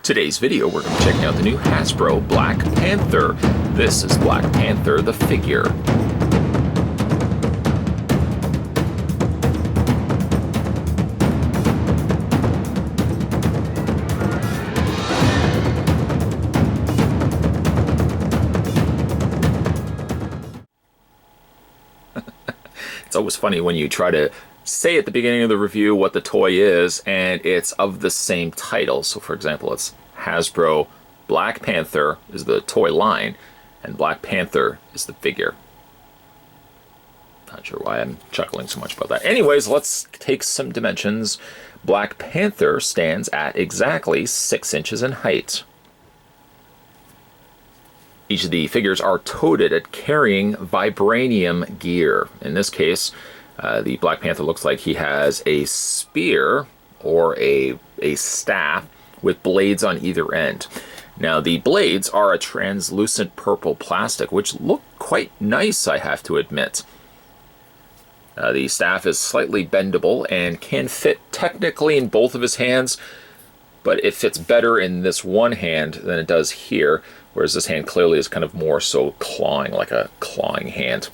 Today's video, we're going to be checking out the new Hasbro Black Panther. This is Black Panther, the figure. It's always funny when you try to say at the beginning of the review what the toy is, and it's of the same title. So for example, it's Hasbro Black Panther is the toy line, and Black Panther is the figure. Not sure why I'm chuckling so much about that. Anyways, let's take some dimensions. Black Panther stands at exactly 6 inches in height. Each of the figures are toted at carrying vibranium gear. In this case, the Black Panther looks like he has a spear or a staff with blades on either end. Now the blades are a translucent purple plastic, which look quite nice, I have to admit. The staff is slightly bendable and can fit technically in both of his hands, but it fits better in this one hand than it does here, whereas this hand clearly is kind of more so clawing, like a clawing hand.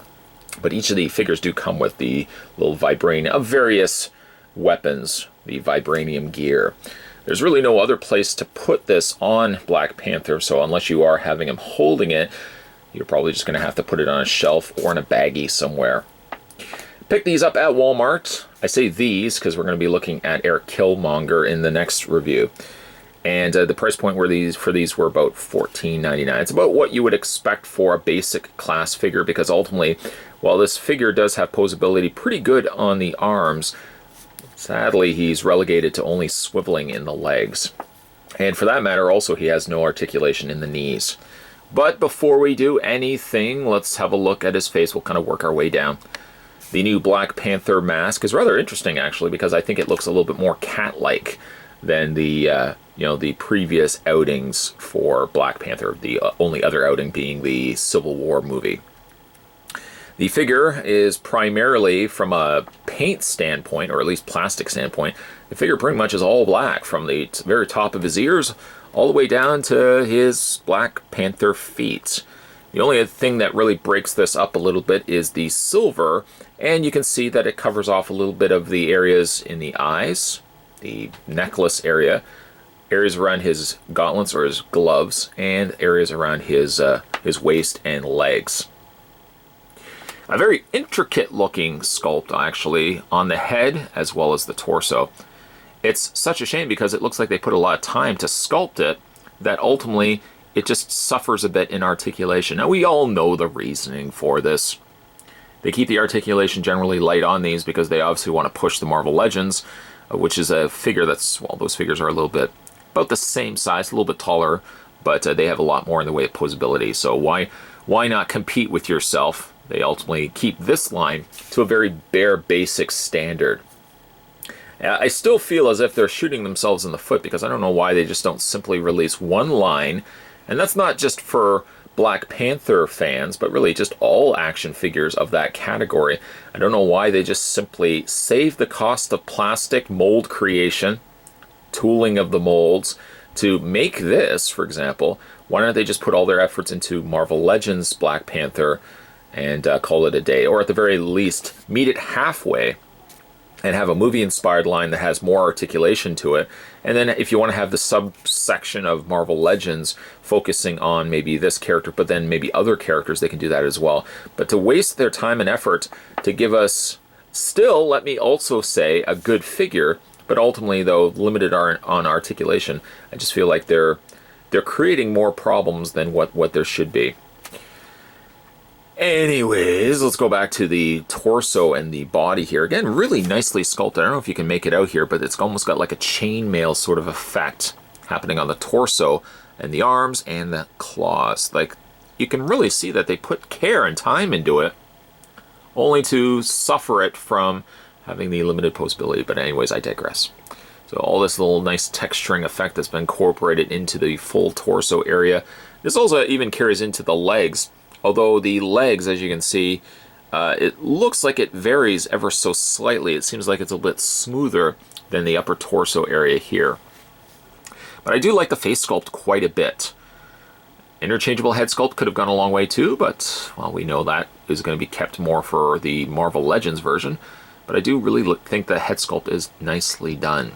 But each of the figures do come with the little vibranium of various weapons, the vibranium gear. There's really no other place to put this on Black Panther, so unless you are having him holding it, you're probably just going to have to put it on a shelf or in a baggie somewhere. Pick these up at Walmart. I say these because we're going to be looking at Eric Killmonger in the next review. And the price point for these were about $14.99. It's about what you would expect for a basic class figure, because ultimately, while this figure does have posability pretty good on the arms, sadly he's relegated to only swiveling in the legs. And for that matter, also he has no articulation in the knees. But before we do anything, let's have a look at his face. We'll kind of work our way down. The new Black Panther mask is rather interesting, actually, because I think it looks a little bit more cat-like than the the previous outings for Black Panther, the only other outing being the Civil War movie. The figure is primarily, from a paint standpoint, or at least plastic standpoint, the figure pretty much is all black, from the very top of his ears all the way down to his Black Panther feet. The only thing that really breaks this up a little bit is the silver, and you can see that it covers off a little bit of the areas in the eyes, the necklace area, areas around his gauntlets or his gloves, and areas around his waist and legs. A very intricate looking sculpt, actually, on the head as well as the torso. It's such a shame because it looks like they put a lot of time to sculpt it that ultimately it just suffers a bit in articulation. Now we all know the reasoning for this. They keep the articulation generally light on these because they obviously want to push the Marvel Legends, which is a figure that's, well, those figures are a little bit about the same size, a little bit taller, but they have a lot more in the way of posability. So why not compete with yourself? They ultimately keep this line to a very bare basic standard. I still feel as if they're shooting themselves in the foot, because I don't know why they just don't simply release one line, and that's not just for Black Panther fans, but really just all action figures of that category. I don't know why they just simply save the cost of plastic mold creation, tooling of the molds, to make this, for example. Why don't they just put all their efforts into Marvel Legends Black Panther and call it a day? Or at the very least, meet it halfway and have a movie-inspired line that has more articulation to it. And then if you want to have the subsection of Marvel Legends focusing on maybe this character, but then maybe other characters, they can do that as well. But to waste their time and effort to give us, still, let me also say, a good figure, but ultimately, though, limited on articulation, I just feel like they're creating more problems than what there should be. Anyways, let's go back to the torso and the body here. Again, really nicely sculpted. I don't know if you can make it out here, but it's almost got like a chainmail sort of effect happening on the torso and the arms and the claws. Like, you can really see that they put care and time into it, only to suffer it from having the limited posability. But anyways, I digress. So all this little nice texturing effect that's been incorporated into the full torso area. This also even carries into the legs. Although the legs, as you can see, it looks like it varies ever so slightly. It seems like it's a bit smoother than the upper torso area here. But I do like the face sculpt quite a bit. Interchangeable head sculpt could have gone a long way too, but, well, we know that is going to be kept more for the Marvel Legends version. But I do really think the head sculpt is nicely done.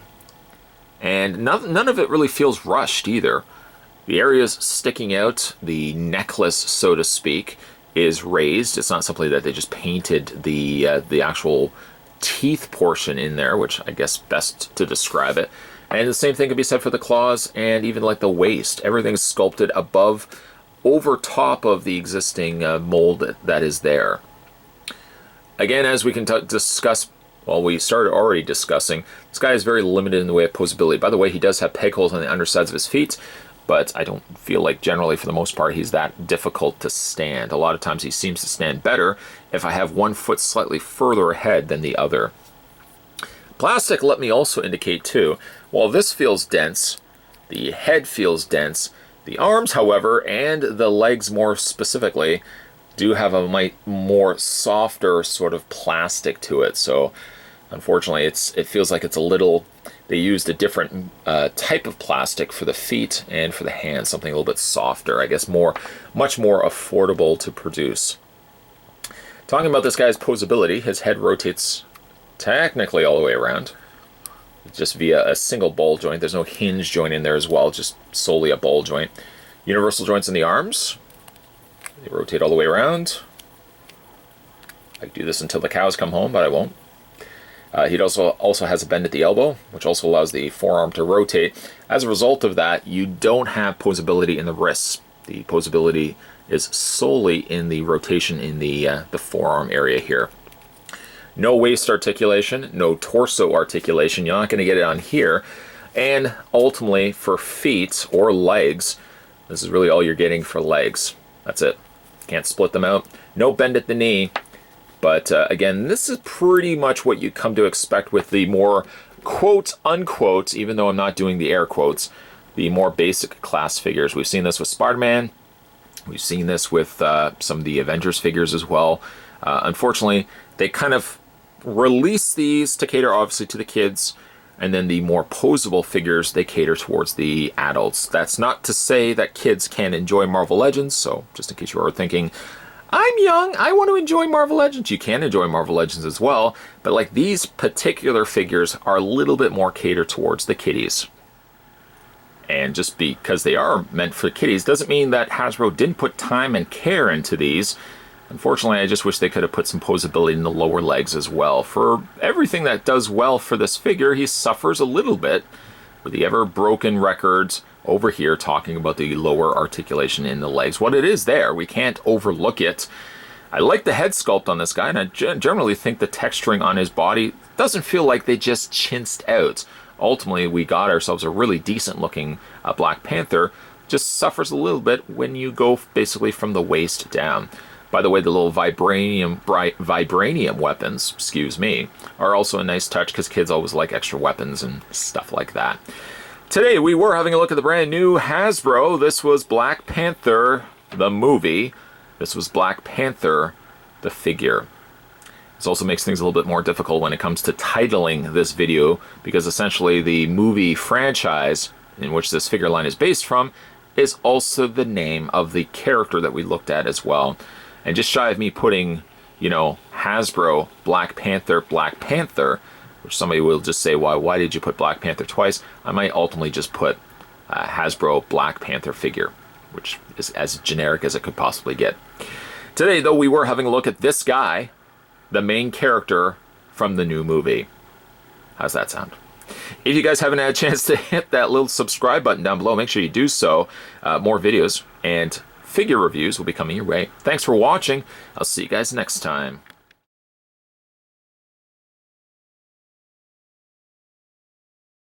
And none of it really feels rushed either. The areas sticking out, the necklace, so to speak, is raised. It's not simply that they just painted the actual teeth portion in there, which I guess best to describe it. And the same thing can be said for the claws and even like the waist. Everything's sculpted above, over top of the existing mold that is there. Again, as we can discuss, well, we started already discussing, this guy is very limited in the way of posability. By the way, he does have peg holes on the undersides of his feet, but I don't feel like generally, for the most part, he's that difficult to stand. A lot of times he seems to stand better if I have one foot slightly further ahead than the other. Plastic, let me also indicate too, while this feels dense, the head feels dense, the arms, however, and the legs more specifically, do have a more softer sort of plastic to it. So unfortunately, it feels like it's a little, they used a different type of plastic for the feet and for the hands, something a little bit softer, I guess much more affordable to produce. Talking about this guy's posability, his head rotates technically all the way around, just via a single ball joint. There's no hinge joint in there as well, just solely a ball joint. Universal joints in the arms. They rotate all the way around. I could do this until the cows come home, but I won't. He also has a bend at the elbow, which also allows the forearm to rotate. As a result of that, you don't have posability in the wrists. The posability is solely in the rotation in the forearm area here. No waist articulation, no torso articulation. You're not going to get it on here. And ultimately, for feet or legs, this is really all you're getting for legs. That's it. Can't split them out. No bend at the knee. But again, this is pretty much what you come to expect with the more quote unquote, even though I'm not doing the air quotes, the more basic class figures. We've seen this with Spider-Man. We've seen this with some of the Avengers figures as well. Unfortunately, they kind of release these to cater obviously to the kids, and then the more posable figures, they cater towards the adults. That's not to say that kids can't enjoy Marvel Legends, so just in case you are thinking, I'm young, I want to enjoy Marvel Legends. You can enjoy Marvel Legends as well, but like these particular figures are a little bit more catered towards the kiddies. And just because they are meant for kiddies doesn't mean that Hasbro didn't put time and care into these. Unfortunately, I just wish they could have put some posability in the lower legs as well. For everything that does well for this figure, he suffers a little bit with the ever-broken records over here talking about the lower articulation in the legs. What it is there, we can't overlook it. I like the head sculpt on this guy, and I generally think the texturing on his body doesn't feel like they just chinsed out. Ultimately, we got ourselves a really decent-looking Black Panther. Just suffers a little bit when you go basically from the waist down. By the way, the little vibranium weapons, excuse me, are also a nice touch because kids always like extra weapons and stuff like that. Today, we were having a look at the brand new Hasbro. This was Black Panther, the movie. This was Black Panther, the figure. This also makes things a little bit more difficult when it comes to titling this video, because essentially the movie franchise in which this figure line is based from is also the name of the character that we looked at as well. And just shy of me putting, you know, Hasbro, Black Panther, which somebody will just say, why did you put Black Panther twice? I might ultimately just put Hasbro Black Panther figure, which is as generic as it could possibly get. Today, though, we were having a look at this guy, the main character from the new movie. How's that sound? If you guys haven't had a chance to hit that little subscribe button down below, make sure you do so. More videos and figure reviews will be coming your way. Thanks for watching. I'll see you guys next time.